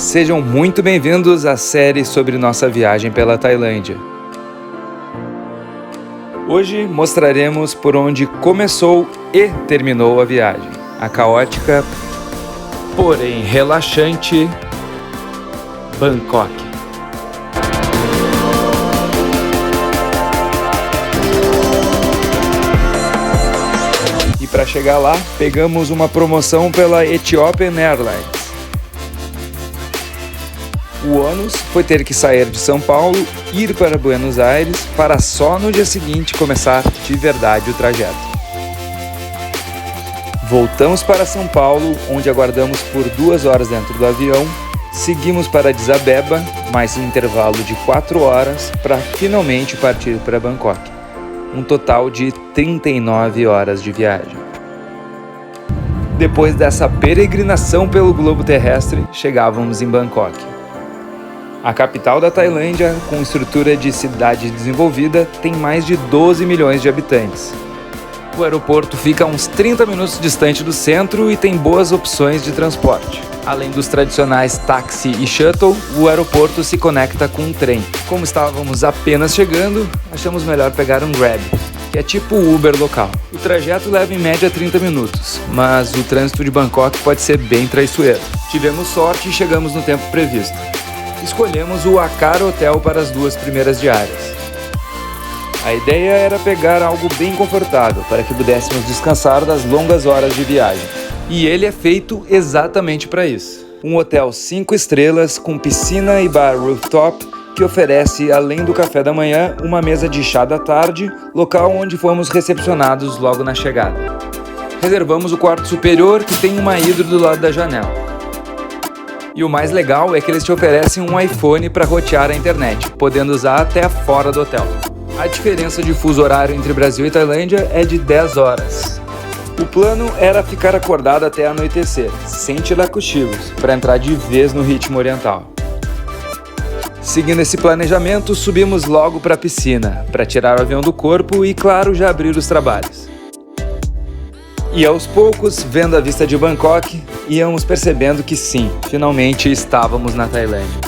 Sejam muito bem-vindos à série sobre nossa viagem pela Tailândia. Hoje mostraremos por onde começou e terminou a viagem, a caótica, porém relaxante Bangkok. E para chegar lá, pegamos uma promoção pela Ethiopian Airlines. O ônus foi ter que sair de São Paulo, ir para Buenos Aires, para só no dia seguinte começar de verdade o trajeto. Voltamos para São Paulo, onde aguardamos por 2 horas dentro do avião, seguimos para Addis Abeba, mais um intervalo de 4 horas, para finalmente partir para Bangkok. Um total de 39 horas de viagem. Depois dessa peregrinação pelo globo terrestre, chegávamos em Bangkok. A capital da Tailândia, com estrutura de cidade desenvolvida, tem mais de 12 milhões de habitantes. O aeroporto fica a uns 30 minutos distante do centro e tem boas opções de transporte. Além dos tradicionais táxi e shuttle, o aeroporto se conecta com um trem. Como estávamos apenas chegando, achamos melhor pegar um Grab, que é tipo o Uber local. O trajeto leva em média 30 minutos, mas o trânsito de Bangkok pode ser bem traiçoeiro. Tivemos sorte e chegamos no tempo previsto. Escolhemos o Akar Hotel para as 2 primeiras diárias. A ideia era pegar algo bem confortável para que pudéssemos descansar das longas horas de viagem. E ele é feito exatamente para isso. Um hotel 5 estrelas com piscina e bar rooftop que oferece, além do café da manhã, uma mesa de chá da tarde, local onde fomos recepcionados logo na chegada. Reservamos o quarto superior que tem uma hidro do lado da janela. E o mais legal é que eles te oferecem um iPhone para rotear a internet, podendo usar até fora do hotel. A diferença de fuso horário entre Brasil e Tailândia é de 10 horas. O plano era ficar acordado até anoitecer, sem tirar cochilos, para entrar de vez no ritmo oriental. Seguindo esse planejamento, subimos logo para a piscina, para tirar o avião do corpo e, claro, já abrir os trabalhos. E aos poucos, vendo a vista de Bangkok, íamos percebendo que sim, finalmente estávamos na Tailândia.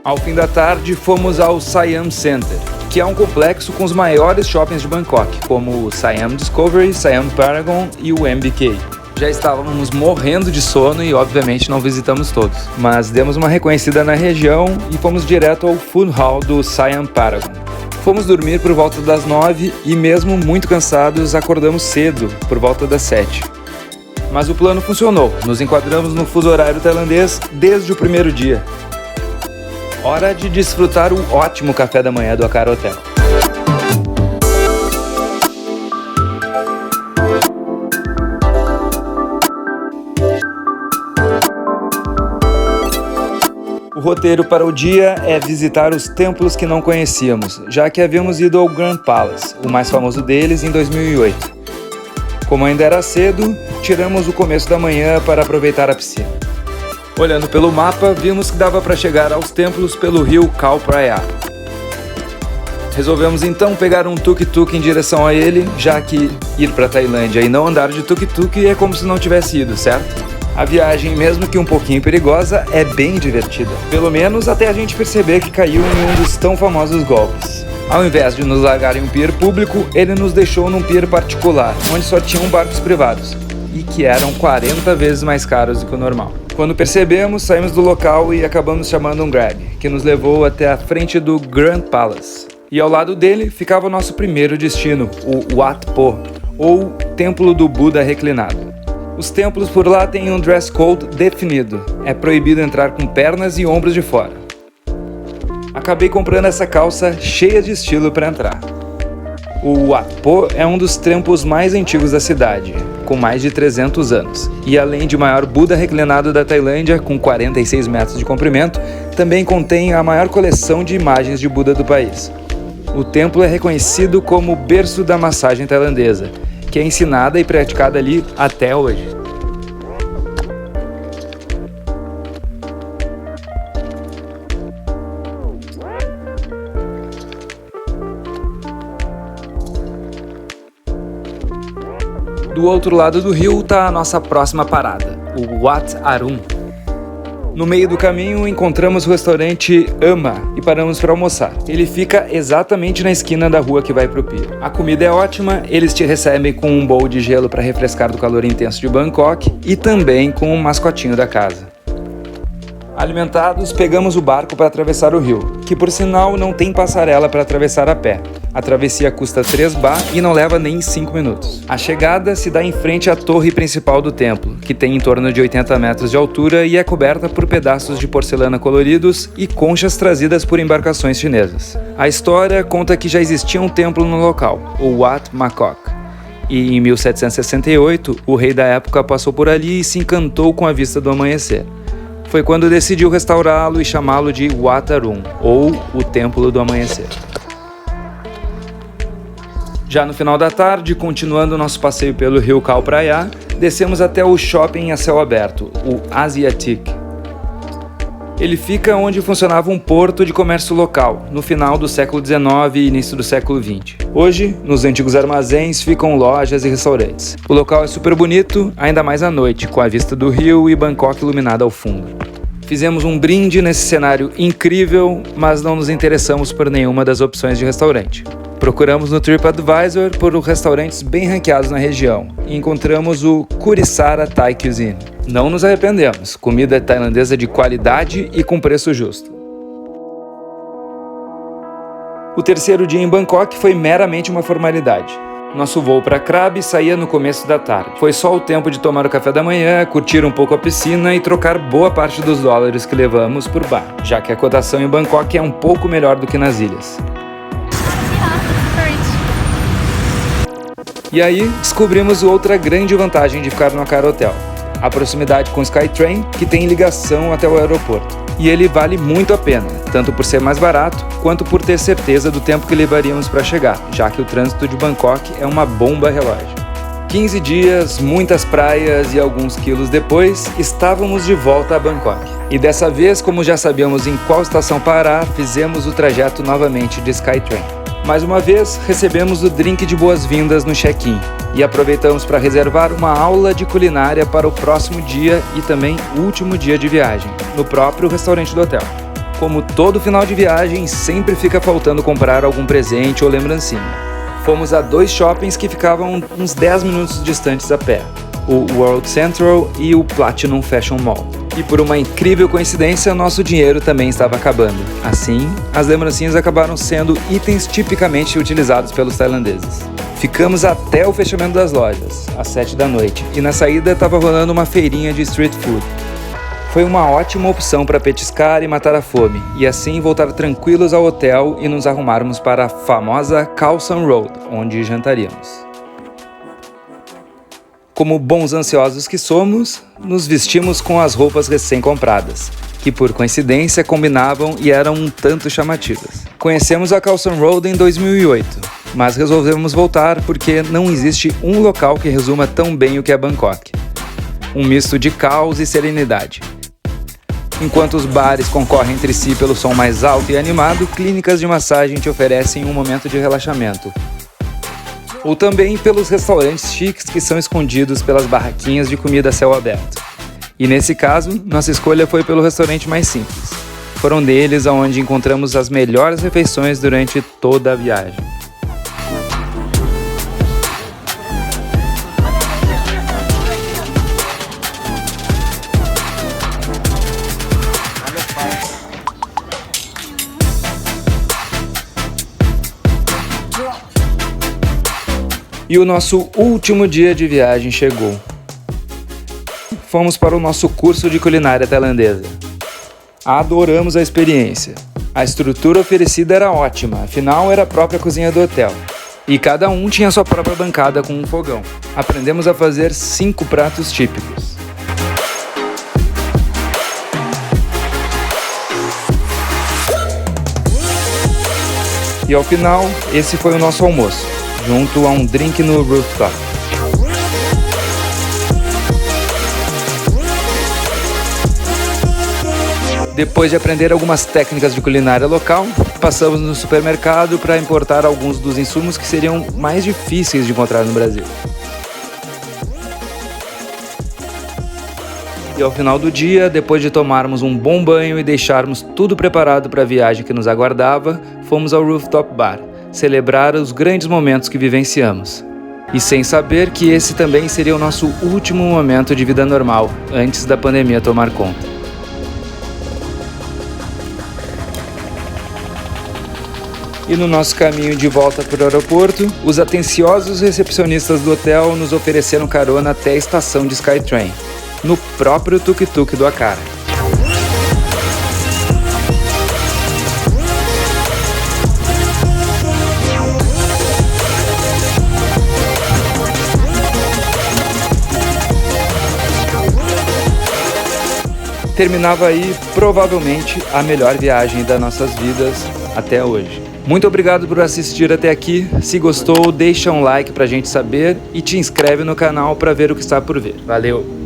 Ao fim da tarde, fomos ao Siam Center, que é um complexo com os maiores shoppings de Bangkok, como o Siam Discovery, Siam Paragon e o MBK. Já estávamos morrendo de sono e obviamente não visitamos todos, mas demos uma reconhecida na região e fomos direto ao Food Hall do Siam Paragon. Fomos dormir por volta das 9 e mesmo muito cansados, acordamos cedo, por volta das 7. Mas o plano funcionou, nos enquadramos no fuso horário tailandês desde o primeiro dia. Hora de desfrutar o ótimo café da manhã do Akar Hotel. O roteiro para o dia é visitar os templos que não conhecíamos, já que havíamos ido ao Grand Palace, o mais famoso deles, em 2008. Como ainda era cedo, tiramos o começo da manhã para aproveitar a piscina. Olhando pelo mapa, vimos que dava para chegar aos templos pelo rio Khao Phraya. Resolvemos então pegar um tuk-tuk em direção a ele, já que ir para a Tailândia e não andar de tuk-tuk é como se não tivesse ido, certo? A viagem, mesmo que um pouquinho perigosa, é bem divertida. Pelo menos até a gente perceber que caiu em um dos tão famosos golpes. Ao invés de nos largar em um pier público, ele nos deixou num pier particular, onde só tinham barcos privados, e que eram 40 vezes mais caros do que o normal. Quando percebemos, saímos do local e acabamos chamando um Grab, que nos levou até a frente do Grand Palace. E ao lado dele ficava o nosso primeiro destino, o Wat Po, ou Templo do Buda Reclinado. Os templos por lá têm um dress code definido. É proibido entrar com pernas e ombros de fora. Acabei comprando essa calça cheia de estilo para entrar. O Wat Po é um dos templos mais antigos da cidade, com mais de 300 anos. E além de maior Buda reclinado da Tailândia, com 46 metros de comprimento, também contém a maior coleção de imagens de Buda do país. O templo é reconhecido como o berço da massagem tailandesa, que é ensinada e praticada ali até hoje. Do outro lado do rio está a nossa próxima parada, o Wat Arun. No meio do caminho, encontramos o restaurante Ama e paramos para almoçar. Ele fica exatamente na esquina da rua que vai pro pier. A comida é ótima, eles te recebem com um bowl de gelo para refrescar do calor intenso de Bangkok e também com um mascotinho da casa. Alimentados, pegamos o barco para atravessar o rio, que por sinal não tem passarela para atravessar a pé. A travessia custa 3 baht e não leva nem 5 minutos. A chegada se dá em frente à torre principal do templo, que tem em torno de 80 metros de altura e é coberta por pedaços de porcelana coloridos e conchas trazidas por embarcações chinesas. A história conta que já existia um templo no local, o Wat Makok. E em 1768, o rei da época passou por ali e se encantou com a vista do amanhecer. Foi quando decidiu restaurá-lo e chamá-lo de Wat Arun, ou o Templo do Amanhecer. Já no final da tarde, continuando nosso passeio pelo rio Khao Phraya, descemos até o shopping a céu aberto, o Asiatic. Ele fica onde funcionava um porto de comércio local, no final do século XIX e início do século XX. Hoje, nos antigos armazéns, ficam lojas e restaurantes. O local é super bonito, ainda mais à noite, com a vista do rio e Bangkok iluminada ao fundo. Fizemos um brinde nesse cenário incrível, mas não nos interessamos por nenhuma das opções de restaurante. Procuramos no TripAdvisor por restaurantes bem ranqueados na região e encontramos o Kurisara Thai Cuisine. Não nos arrependemos, comida tailandesa de qualidade e com preço justo. O terceiro dia em Bangkok foi meramente uma formalidade. Nosso voo para Krabi saía no começo da tarde. Foi só o tempo de tomar o café da manhã, curtir um pouco a piscina e trocar boa parte dos dólares que levamos por baht, já que a cotação em Bangkok é um pouco melhor do que nas ilhas. E aí, descobrimos outra grande vantagem de ficar no Akara Hotel. A proximidade com o Skytrain, que tem ligação até o aeroporto. E ele vale muito a pena, tanto por ser mais barato, quanto por ter certeza do tempo que levaríamos para chegar, já que o trânsito de Bangkok é uma bomba relógio. 15 dias, muitas praias e alguns quilos depois, estávamos de volta a Bangkok. E dessa vez, como já sabíamos em qual estação parar, fizemos o trajeto novamente de Skytrain. Mais uma vez, recebemos o drink de boas-vindas no check-in e aproveitamos para reservar uma aula de culinária para o próximo dia e também último dia de viagem, no próprio restaurante do hotel. Como todo final de viagem, sempre fica faltando comprar algum presente ou lembrancinha. Fomos a 2 shoppings que ficavam uns 10 minutos distantes a pé, o World Central e o Platinum Fashion Mall. E por uma incrível coincidência, nosso dinheiro também estava acabando. Assim, as lembrancinhas acabaram sendo itens tipicamente utilizados pelos tailandeses. Ficamos até o fechamento das lojas, às 7 da noite, e na saída estava rolando uma feirinha de street food. Foi uma ótima opção para petiscar e matar a fome, e assim voltar tranquilos ao hotel e nos arrumarmos para a famosa Khao San Road, onde jantaríamos. Como bons ansiosos que somos, nos vestimos com as roupas recém-compradas, que por coincidência combinavam e eram um tanto chamativas. Conhecemos a Khao San Road em 2008, mas resolvemos voltar porque não existe um local que resuma tão bem o que é Bangkok. Um misto de caos e serenidade. Enquanto os bares concorrem entre si pelo som mais alto e animado, clínicas de massagem te oferecem um momento de relaxamento. Ou também pelos restaurantes chiques que são escondidos pelas barraquinhas de comida a céu aberto. E nesse caso, nossa escolha foi pelo restaurante mais simples. Foram deles onde encontramos as melhores refeições durante toda a viagem. E o nosso último dia de viagem chegou. Fomos para o nosso curso de culinária tailandesa. Adoramos a experiência. A estrutura oferecida era ótima, afinal era a própria cozinha do hotel. E cada um tinha sua própria bancada com um fogão. Aprendemos a fazer 5 pratos típicos. E ao final, esse foi o nosso almoço, junto a um drink no rooftop. Depois de aprender algumas técnicas de culinária local, passamos no supermercado para importar alguns dos insumos que seriam mais difíceis de encontrar no Brasil. E ao final do dia, depois de tomarmos um bom banho e deixarmos tudo preparado para a viagem que nos aguardava, fomos ao Rooftop Bar, celebrar os grandes momentos que vivenciamos. E sem saber que esse também seria o nosso último momento de vida normal, antes da pandemia tomar conta. E no nosso caminho de volta para o aeroporto, os atenciosos recepcionistas do hotel nos ofereceram carona até a estação de Skytrain, no próprio tuk-tuk do Acara. Terminava aí, provavelmente, a melhor viagem das nossas vidas até hoje. Muito obrigado por assistir até aqui. Se gostou, deixa um like pra gente saber e te inscreve no canal para ver o que está por vir. Valeu!